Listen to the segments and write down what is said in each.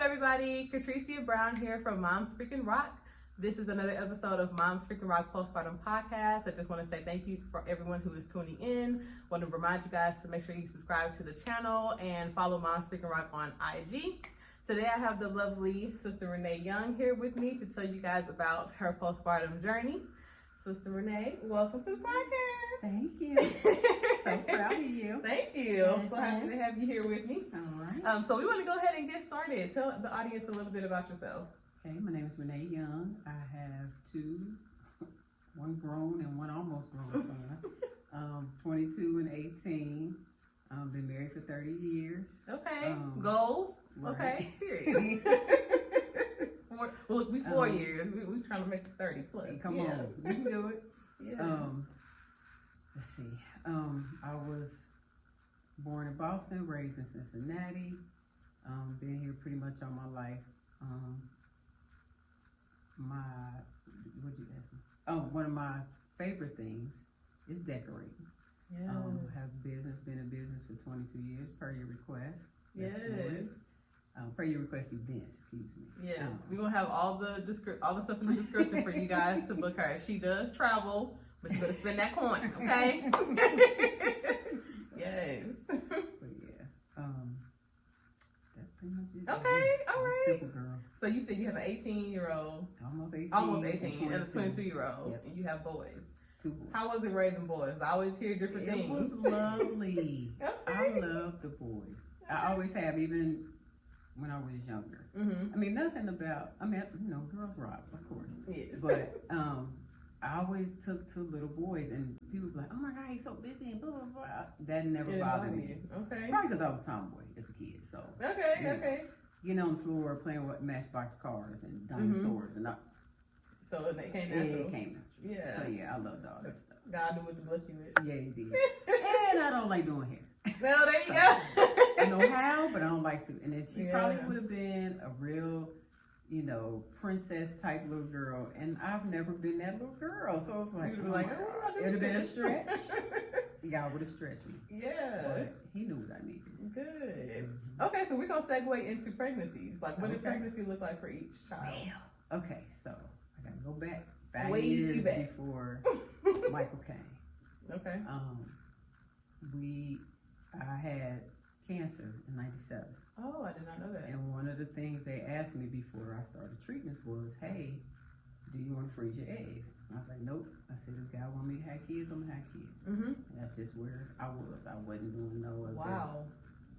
everybody? Katricia Brown here from MOMSFREAKINROCK. This is another episode of MOMSFREAKINROCK Postpartum Podcast. I just want to say thank you for everyone who is tuning in. Want to remind you guys to make sure you subscribe to the channel and follow MOMSFREAKINROCK on IG. Today I have the lovely Sister Renee Young here with me to tell you guys about her postpartum journey. Sister Renee, welcome to the podcast. Thank you. So proud of you. Thank you. I'm so happy to have you here with me. All right. So we want to go ahead and get started. Tell the audience a little bit about yourself. Okay, my name is Renea Young. I have two, one grown and one almost grown son. 22 and 18. Been married for 30 years. Okay. Goals? Right. Okay. Period. Well, we 4 years. We're trying to make it 30 plus. Hey, come on. We can do it. Yeah. Let's see. I was born in Boston, raised in Cincinnati. Been here pretty much all my life. What'd you ask me? Oh, one of my favorite things is decorating. Yes. Been in business for 22 years per your request. Yes. Per your request events, excuse me. Yes. We're gonna have all the stuff in the description for you guys to book her. She does travel, but you better spend that coin, okay? Yes. But yeah, that's pretty much it. Okay, all right. Simple girl. So you said you have an 18-year-old, almost 18, and a 22-year-old, yep. and you have boys. 2 boys. How was it raising boys? I always hear different things. It was lovely. Okay. I love the boys. I always have, even when I was younger. Mm-hmm. I mean, nothing about, girls rock, of course. Yeah. But I always took to little boys, and people be like, oh my God, he's so busy, and blah, blah, blah. That never bothered me. Okay. Probably because I was a tomboy as a kid, so. Okay, okay. Getting on the floor, playing with matchbox cars and dinosaurs, and so it came natural. Yeah, it came natural. Yeah. So yeah, I loved all that stuff. God knew what to bless you with. Yeah, he did. And I don't like doing hair. Well, there you go. I know how, but I don't like to. And then she probably would have been a real, princess type little girl. And I've never been that little girl. So it's like, it would have been a stretch. Y'all would have stretched me. Yeah. But he knew what I needed. Good. Okay, so we're going to segue into pregnancies. Like, what did pregnancy look like for each child? Well, okay, so I got to go back 5 years before Michael came. Okay. I had cancer in 97. Oh, I did not know that. And one of the things they asked me before I started treatments was, hey, do you want to freeze your eggs? I was like, nope. I said, if God want me to have kids, I'm going to have kids. Mm-hmm. And that's just where I was. I wasn't doing no other. Wow.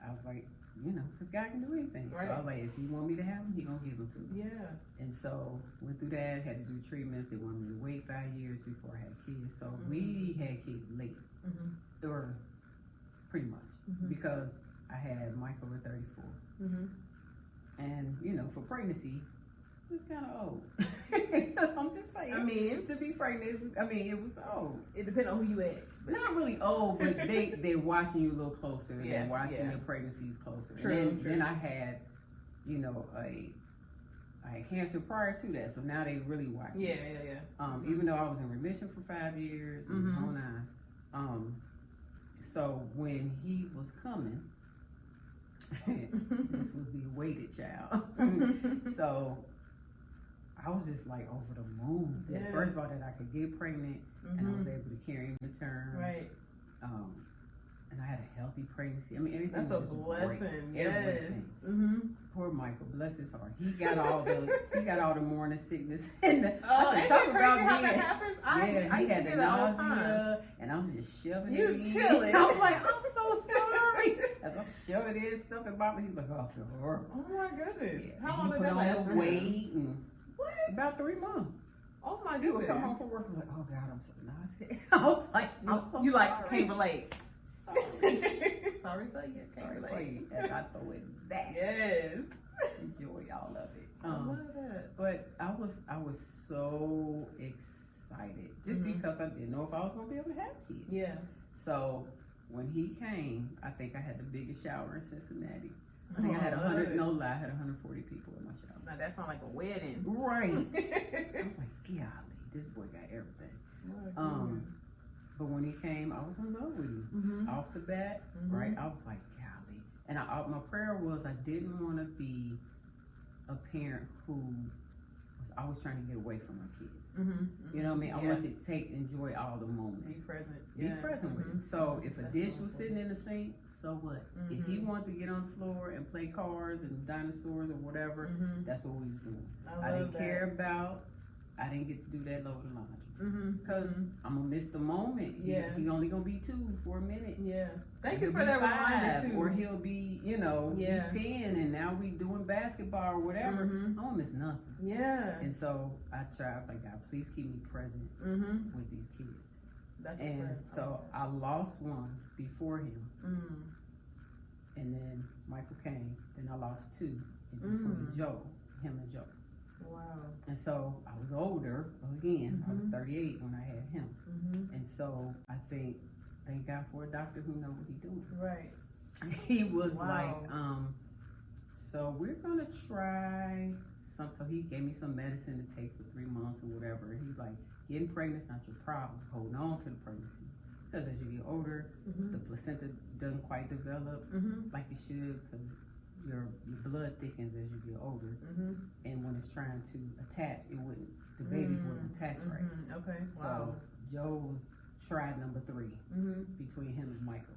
I was like, because God can do anything. Right. So I was like, if he want me to have them, he going to give them to me. Yeah. And so went through that, had to do treatments. They wanted me to wait 5 years before I had kids. So we had kids late. Mm-hmm. Or pretty much. Mm-hmm. Because I had Michael at 34. Mm-hmm. And, for pregnancy, it's kind of old. I'm just saying. I mean, to be pregnant, it was old. It depends on who you ask. Not really old, but they're watching you a little closer. And they're watching your pregnancies closer. True, then I had, I had cancer prior to that, so now they really watch me. Yeah. Even though I was in remission for 5 years and on on. So when he was coming, this was the awaited child. So I was just like over the moon. Yes. First of all, that I could get pregnant and I was able to carry him to term. Right. And I had a healthy pregnancy. Everything That's was a blessing. Great. Everything. Mm-hmm. Poor Michael, bless his heart. He got all the morning sickness. And ain't it crazy how that happens? I had the nausea, and I'm just shoving it in. You chilling. I was like, I'm so sorry. As I'm shoving this stuff in my mouth, he's like, oh, I feel horrible. Oh my goodness. Yeah. How long did that last? Put on the weight. What? About 3 months. Oh my goodness. He would come home from work and like, oh God, I'm so nauseous. I was like, I'm so you sorry. like can't relate. Sorry for you. Sorry for you. As I throw it back. Yes. Enjoy all of it. I love that. But I was so excited just because I didn't know if I was gonna be able to have kids. Yeah. So when he came, I think I had the biggest shower in Cincinnati. I think I had 140 people in my shower. Now that sounds like a wedding. Right. I was like, golly, this boy got everything. But when he came, I was in love with him. Off the bat, right? I was like, golly. And my prayer was I didn't want to be a parent who was always trying to get away from my kids. Mm-hmm. You know what I mean? I want to enjoy all the moments. Be present. Be present with him. So if a dish was sitting in the sink, so what? If he wanted to get on the floor and play cars and dinosaurs or whatever, that's what we was doing. I didn't care about. I didn't get to do that load of laundry because I'm gonna miss the moment. Yeah, he only gonna be 2 for a minute. Yeah, thank you for that reminder too. Or he'll be, you know, he's 10 and now we doing basketball or whatever. I won't miss nothing. Yeah. And so I was like, God, please keep me present with these kids. That's so I lost one before him, and then Michael came. Then I lost 2 in between him and Joe. Wow. And so I was older again. I was 38 when I had him, and so I thank God for a doctor who knows what he's doing. Right. He was like, so we're gonna try some. So he gave me some medicine to take for 3 months or whatever. And he's like, getting pregnant's not your problem. Hold on to the pregnancy, because as you get older, the placenta doesn't quite develop like it should, because your blood thickens as you get older, and when it's trying to attach, the babies wouldn't attach right. Okay. So Joe was tried number 3 between him and Michael,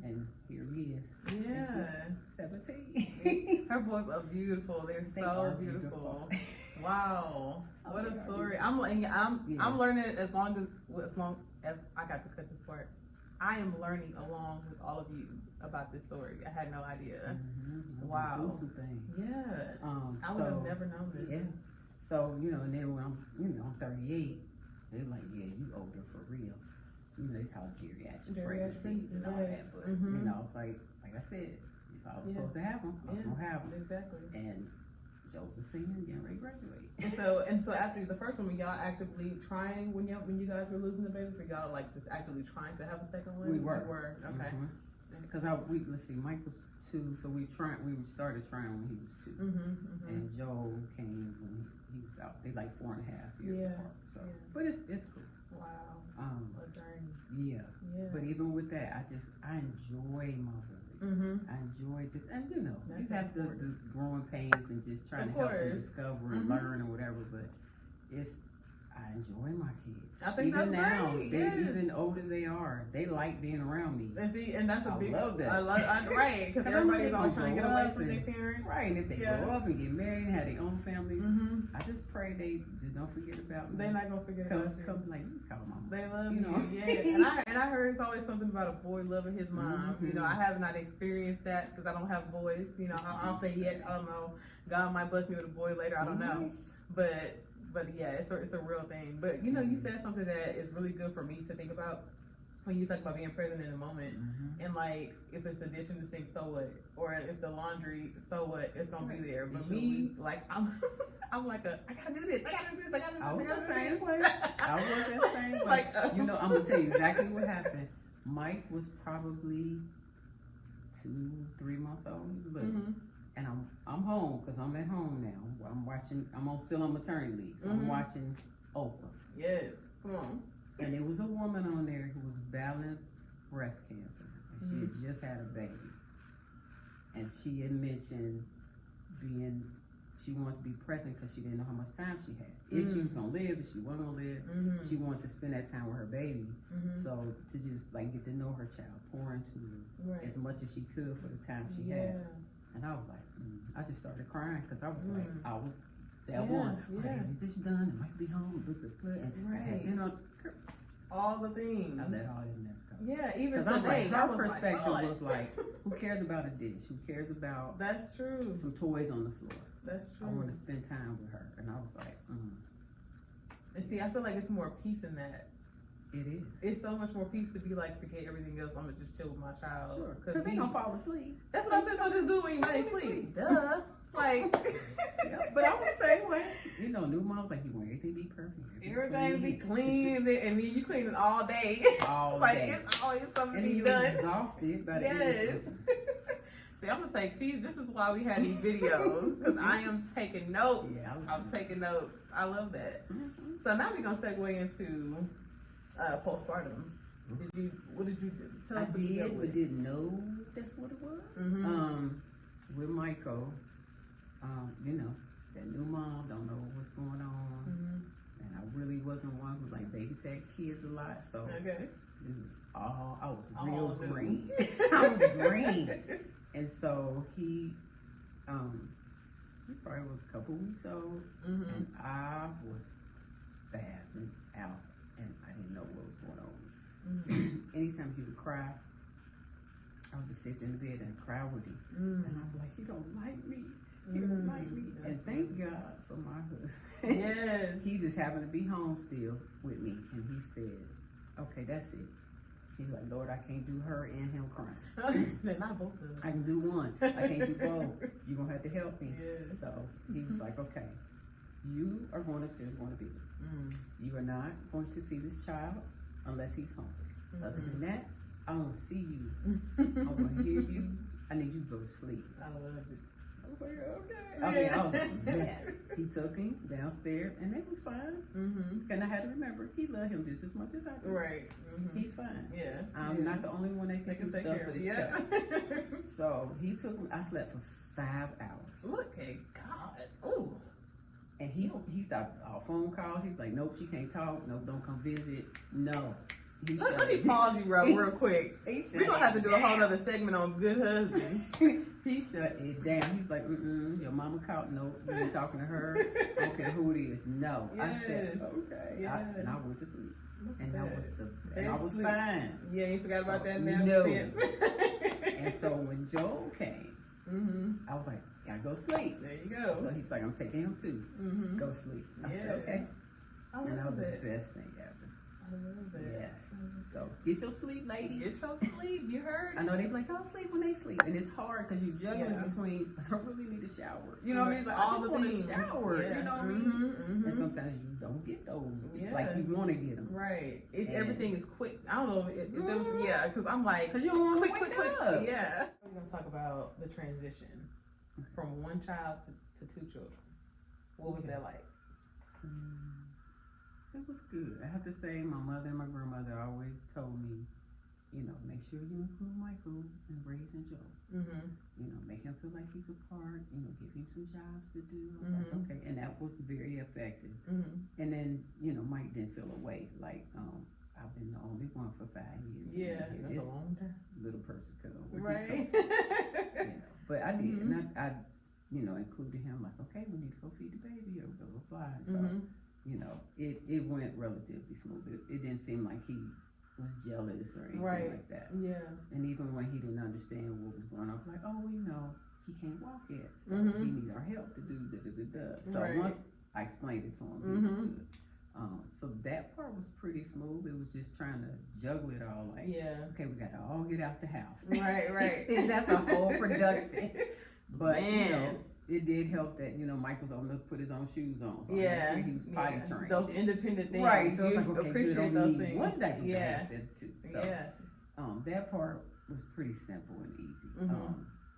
and here he is. Yeah, 17. Her boys are beautiful. They're so beautiful. Wow, what a story! I'm learning as long as I got to cut this part. I am learning along with all of you about this story. I had no idea. Wow. Yeah. I would have never known this. Yeah. So, you know, and then when I'm 38, they're like, yeah, you older for real. You know, they call it geriatric pregnancies and all that. But, you know, it's like I said, if I was supposed to have them, I was going to have them. Exactly. And Joe's a senior, getting ready to graduate. And so after the first one, were y'all actively trying when you guys were losing the babies? Were y'all like just actively trying to have a second one? We were. Okay. Because let's see, Mike was 2, so we started trying when he was 2, and Joe came when he was about. They like 4.5 years apart. So, but it's cool. Wow. A journey. Yeah. But even with that, I enjoy motherhood. I enjoy just, and you know, you have the growing pains and just trying to help them discover and learn or whatever. But I enjoy my kids. I think even that's now, great. even old as they are, they like being around me. And that's a big. I love that. Right, because everybody's always trying to get away from their parents. Right, and if they grow up and get married and have their own families, I just pray they just don't forget about me. They're not gonna forget about you. Come like you call mama. They love you. Yeah, and I heard it's always something about a boy loving his mom. You know, I have not experienced that because I don't have boys. You know, I'll say yet. I don't know. God might bless me with a boy later. I don't know, but yeah, it's a real thing. But you know, you said something that is really good for me to think about when you talk about being present in the moment. And like, if it's the dish in the sink, so what? Or if the laundry, so what? It's gonna be there. But me, like, I'm like I gotta do this. I was the same way. Like, you know, I'm gonna tell you exactly what happened. Mike was probably 2-3 months old. He was little. And I'm home because I'm at home now. I'm still on maternity leave. So I'm watching Oprah. Yes. Come on. And there was a woman on there who was battling breast cancer. And she had just had a baby. And she had mentioned she wanted to be present because she didn't know how much time she had. If she was going to live, if she wasn't going to live, she wanted to spend that time with her baby. So to just like get to know her child, pour into her as much as she could for the time she had. And I was like, I just started crying because I was like, I was that one. Is this done? It might be home. And you know, all the things. I let all that mess go. Yeah, even today, her perspective was like, who cares about a dish? Who cares about that's true. Some toys on the floor? That's true. I want to spend time with her, and I was like, And see, I feel like it's more peace in that. It is. It's so much more peace to be like, forget everything else. I'm gonna just chill with my child. Sure. Because they gonna fall asleep. That's what I said. So just do it when you sleep. Duh. Like. But I was the same way. You know, new moms like you want everything to be perfect. Everything be clean, and then you clean it all day. All like day. It's always something to be done. And exhausted by the end. See, I'm gonna see, this is why we had these videos, because I am taking notes. Yeah, I'm taking notes. I love that. So now we're gonna segue into postpartum. What did you do? Tell us what you did, but didn't know that's what it was. With Michael, you know, going on. And I really wasn't one who like babysat kids a lot. So this was all, I was real green. I was green. And so he probably was a couple weeks old. And I was spazzing out. And I didn't know what was going on. Anytime he would cry, I would just sit in the bed and cry with him. And I'm like, he don't like me. He don't like me. And thank God for my husband. Yes. He just happened to be home still with me. And he said, okay, that's it. He's like, Lord, I can't do her and him crying. They're not both of them. I can do one. I can't do both. You're going to have to help me. Yes. So he was like, okay, you are going upstairs going to be. You are not going to see this child unless he's home. Other than that, I want to see you. I want to hear you. I need you to go to sleep. I love it. I was like, okay. I mean, I was like, yes. He took him downstairs, and it was fine. And I had to remember, he loved him just as much as I do. Right. He's fine. Yeah. I'm not the only one that can do stuff for this child. So he took me. I slept for 5 hours. Look at God. Ooh. And he stopped all phone calls. He's like, nope, she can't talk. Nope, don't come visit. No. Let me pause you real quick. We're going to have to do a whole other segment on good husbands. He shut it down. He's like, your mama called. No, you ain't talking to her. I don't care who it is. No. Yes. I said, okay. Yes. And I went to sleep. And I was fine. Yeah, you forgot about that now. No. And so when Joel came, I was like, gotta go sleep. There you go. So he's like, I'm taking him too. Go sleep. I said, okay. And that was the best thing ever. I love it. Yes. So get your sleep, ladies. Get your sleep. You heard? I know they be like, I'll sleep when they sleep, and it's hard because you juggling between. I really need a shower. You know what I mean? It's like, I just want to shower. You know what I mean? And sometimes you don't get those like you want to get them. Right. It's everything is quick. I don't know if there was because I'm like because you don't want to quick. Yeah. We're gonna talk about the transition from one child to 2 children. What was that like? It was good. I have to say, my mother and my grandmother always told me, you know, make sure you include Michael in raising Joe. You know, make him feel like he's a part. You know, give him some jobs to do. I was like, okay, and that was very effective. And then, you know, Mike didn't feel away. Like, I've been the only one for 5 years. Yeah, that's a long time. Little person could have. Right. You know, but I did, and I, you know, included him. Like, okay, we need to go feed the baby or blah blah blah. So. You know, it went relatively smooth. It didn't seem like he was jealous or anything like that. Yeah. And even when he didn't understand what was going on, like, oh, you know, he can't walk yet, so he needs our help to do da. So once I explained it to him, he was good. So that part was pretty smooth. It was just trying to juggle it all. Like, okay, we got to all get out the house. Right. And that's a whole production. But you know. It did help that, you know, Mike was old enough to put his own shoes on. So he was potty trained. Those independent things. Right, so it's like, okay, appreciate good, those things. One day you can too. So, that part was pretty simple and easy.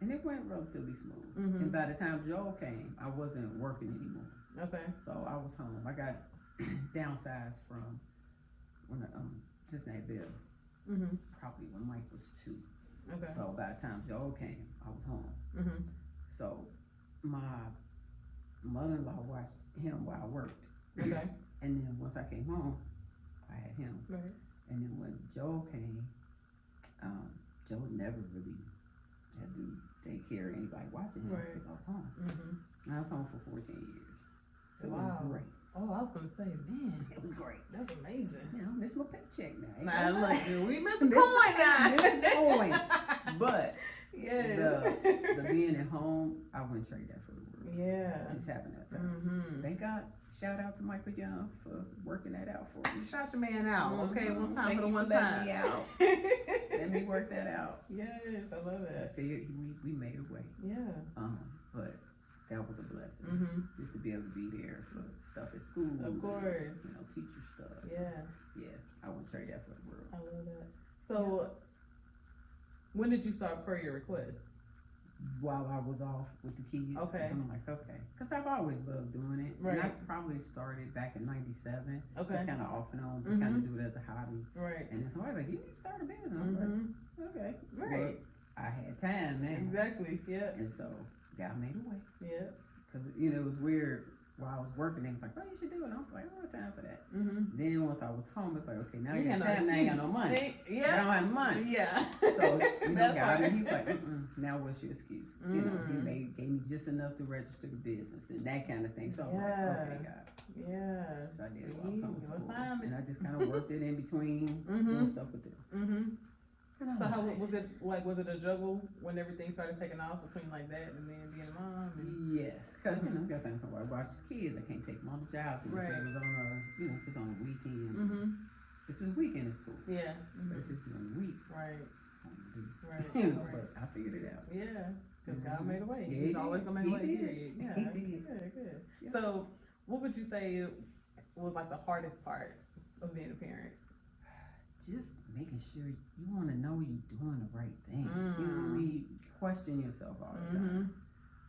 And it went relatively smooth. And by the time Joel came, I wasn't working anymore. Okay. So I was home. I got downsized from when Cincinnati Bill. Probably when Mike was 2. Okay. So by the time Joel came, I was home. So my mother-in-law watched him while I worked. Okay. And then once I came home, I had him. Right. And then when Joel came, Joe never really had to take care of anybody watching him because I was home. And I was home for 14 years. So it was great. Oh, I was going to say, man, it was great. That's amazing. Now, I miss my paycheck now. Nah, look, we miss a coin now. But the being at home, I wouldn't trade that for the world. Yeah. It just happened that time. Thank God. Shout out to Michael Young for working that out for me. Shout your man out, okay? One time Thank for the one time. time. Me out. Let me work that out. Yes, I love that. I figured we made a way. Yeah. But that was a blessing. Just to be able to be there for stuff at school. Of course. You know, teacher stuff. Yeah. Yeah, I wouldn't trade that for the world. I love that. So, when did you start Per Your Request? While I was off with the kids. Okay. I'm like, okay. Because I've always loved doing it. Right. And I probably started back in 97. Okay. Just kind of off and on to kind of do it as a hobby. Right. And then somebody's like, you need to start a business. I'm like, okay. Right. But I had time now. Exactly, yeah. And so, God made a way. Yeah. Because, you know, it was weird while I was working, they was like, "Oh, you should do it." And I was like, "I don't have time for that." Then once I was home, it's like, "Okay, now you got time. Now you got no money. I don't have money." Yeah. So you know, God, he was like, "Now what's your excuse?" You know, he gave me just enough to register the business and that kind of thing. So I'm like, "Okay, God." Yeah. So I did it while I was and I just kind of worked it in between doing stuff with them. So how was it like? Was it a juggle when everything started taking off between like that and then being a mom? Yes, because you know, you gotta find somewhere to watch the kids. I can't take them on the jobs. If it was on a, you know, if it's on a weekend. If it's a weekend, it's cool. Yeah. But if it's during the week, right. You know, but I figured it out. Yeah, because God made a way. Yeah, He's always gonna make a way. Yeah, he did. Good. Yeah. So, what would you say was like the hardest part of being a parent? Just making sure you want to know you're doing the right thing. You know, you question yourself all the time.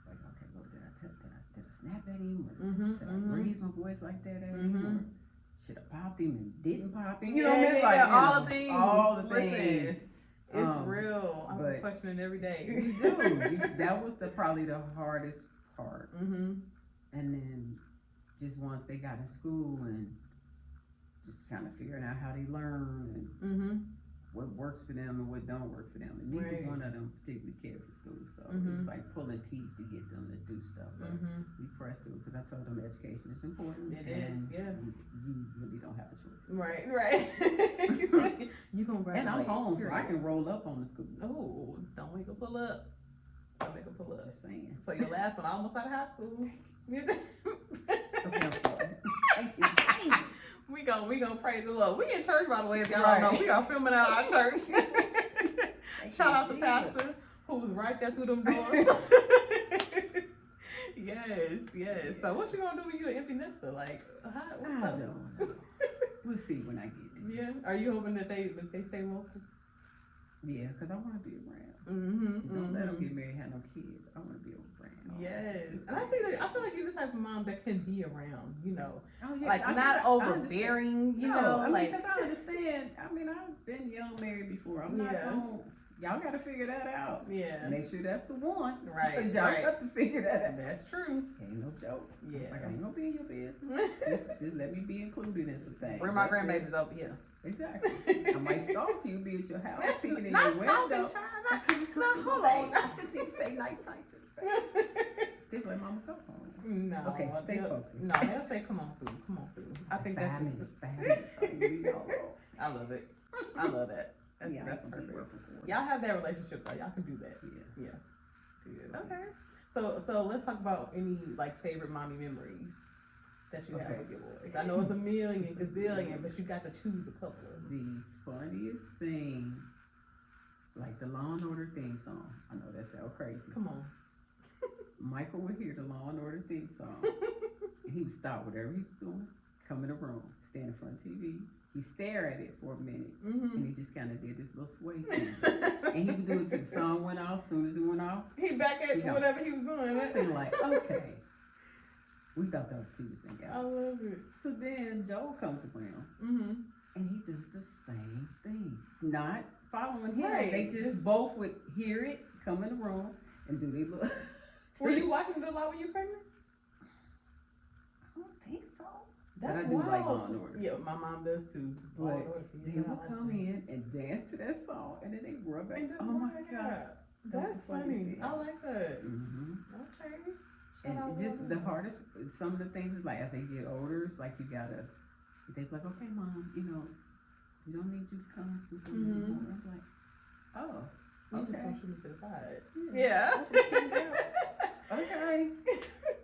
Like, okay, well, did I snap at him? Or should I raise my voice like that at him? Or should I pop him and didn't pop him? You know what I mean? Like, all the things. It's real. I'm questioning every day. You do. That was probably the hardest part. And then just once they got in school and just kind of figuring out how they learn and what works for them and what don't work for them. And neither one of them particularly cared for school, so it was like pulling teeth to get them to do stuff. But we pressed through because I told them education is important. It is, yeah. You really don't have a choice. Right. You gonna graduate. And I'm home, so I can roll up on the school. Oh, don't make her pull up. Don't make her pull up. Just saying. So your last one almost out of high school. Okay, I'm sorry. Thank you. We gonna praise the Lord. We in church, by the way, if y'all don't know. We are filming at our church. Shout out to Pastor, who was right there through them doors. Yes. So what you gonna do when you an empty nester? Like, I don't know. We'll see when I get there. Yeah. Are you hoping that they stay local? Yeah, because I want to be around. Don't let them get married and have no kids. I want to be around. Yes. And I feel like you're the type of mom that can be around, you know. Oh, yeah. Like, not overbearing, you know. I mean, like, because I understand. I mean, I've been young married before. I'm not going y'all got to figure that out. Yeah. Make sure that's the one. Right. Because y'all have to figure that out. That's true. Ain't no joke. Yeah. Like, I ain't going to be in your business. just let me be included in some things. Bring my grandbabies over here. Exactly. I might stalk you, be at your house, peeking in your window. No, hold on. I just need to say nighttime to the face. They be like, Mama, come home. No. Okay, stay focused. No, they'll say, come on through. I think that's 5 minutes. I love it. I love that. That's perfect. Y'all have that relationship though. Y'all can do that. Yeah. Good. Okay. So let's talk about any like favorite mommy memories that you have with your boys. I know it's a million, gazillion, but you got to choose a couple. The funniest thing, like the Law and Order theme song. I know that sounds crazy. Come on. Michael would hear the Law and Order theme song. And he would stop whatever he was doing, come in the room, stand in front of TV. He'd stare at it for a minute, and he just kind of did this little sway thing. And he would do it till the song went off. As soon as it went off, he back at whatever he was doing. Something like, okay. We thought that was the cutest thing ever. I love it. So then Joel comes around, and he does the same thing. Not following him. Right. They just both would hear it, come in the room, and do their little... Were you watching it a lot when you were pregnant? I don't think so. That's but I do like Law and Order. Yeah, my mom does too. But they would come in and dance to that song, and then they rub back. Oh my God. That's funny. I like that. Okay. And just the hardest, some of the things is like as they get older, it's like you gotta, they be like, okay, Mom, you know, we don't need you to come. I'm like, oh, okay. You just gonna shoot me to the side. Yeah. Okay.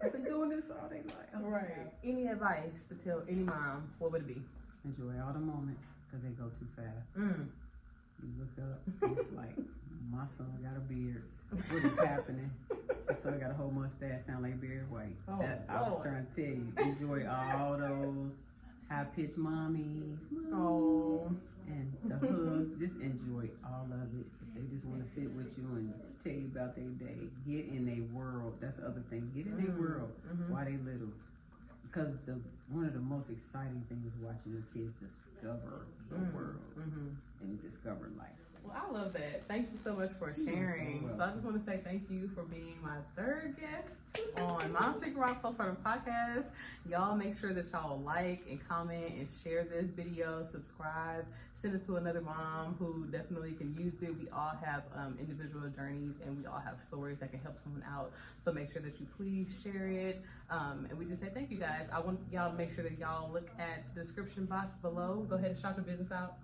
I've been doing this all day life. Right. Any advice to tell any mom, what would it be? Enjoy all the moments, because they go too fast. You look up, it's like, my son got a beard. What is happening? My son got a whole mustache, sound like Barry White. I was trying to tell you, enjoy all those high-pitched mommies. And the hugs, just enjoy all of it. If they just want to sit with you and tell you about their day, get in their world. That's the other thing. Get in their world while they little. Because one of the most exciting things is watching your kids discover the world. and discover life. Well, I love that. Thank you so much for sharing. So I just want to say thank you for being my third guest on Moms Freaking Rock Postpartum Podcast. Y'all make sure that y'all like and comment and share this video, subscribe, send it to another mom who definitely can use it. We all have individual journeys and we all have stories that can help someone out. So make sure that you please share it. And we just say thank you guys. I want y'all to make sure that y'all look at the description box below. Go ahead and shout the business out.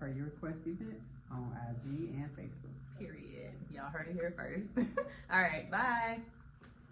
Per your request events on IG and Facebook. Period. Y'all heard it here first. All right, bye.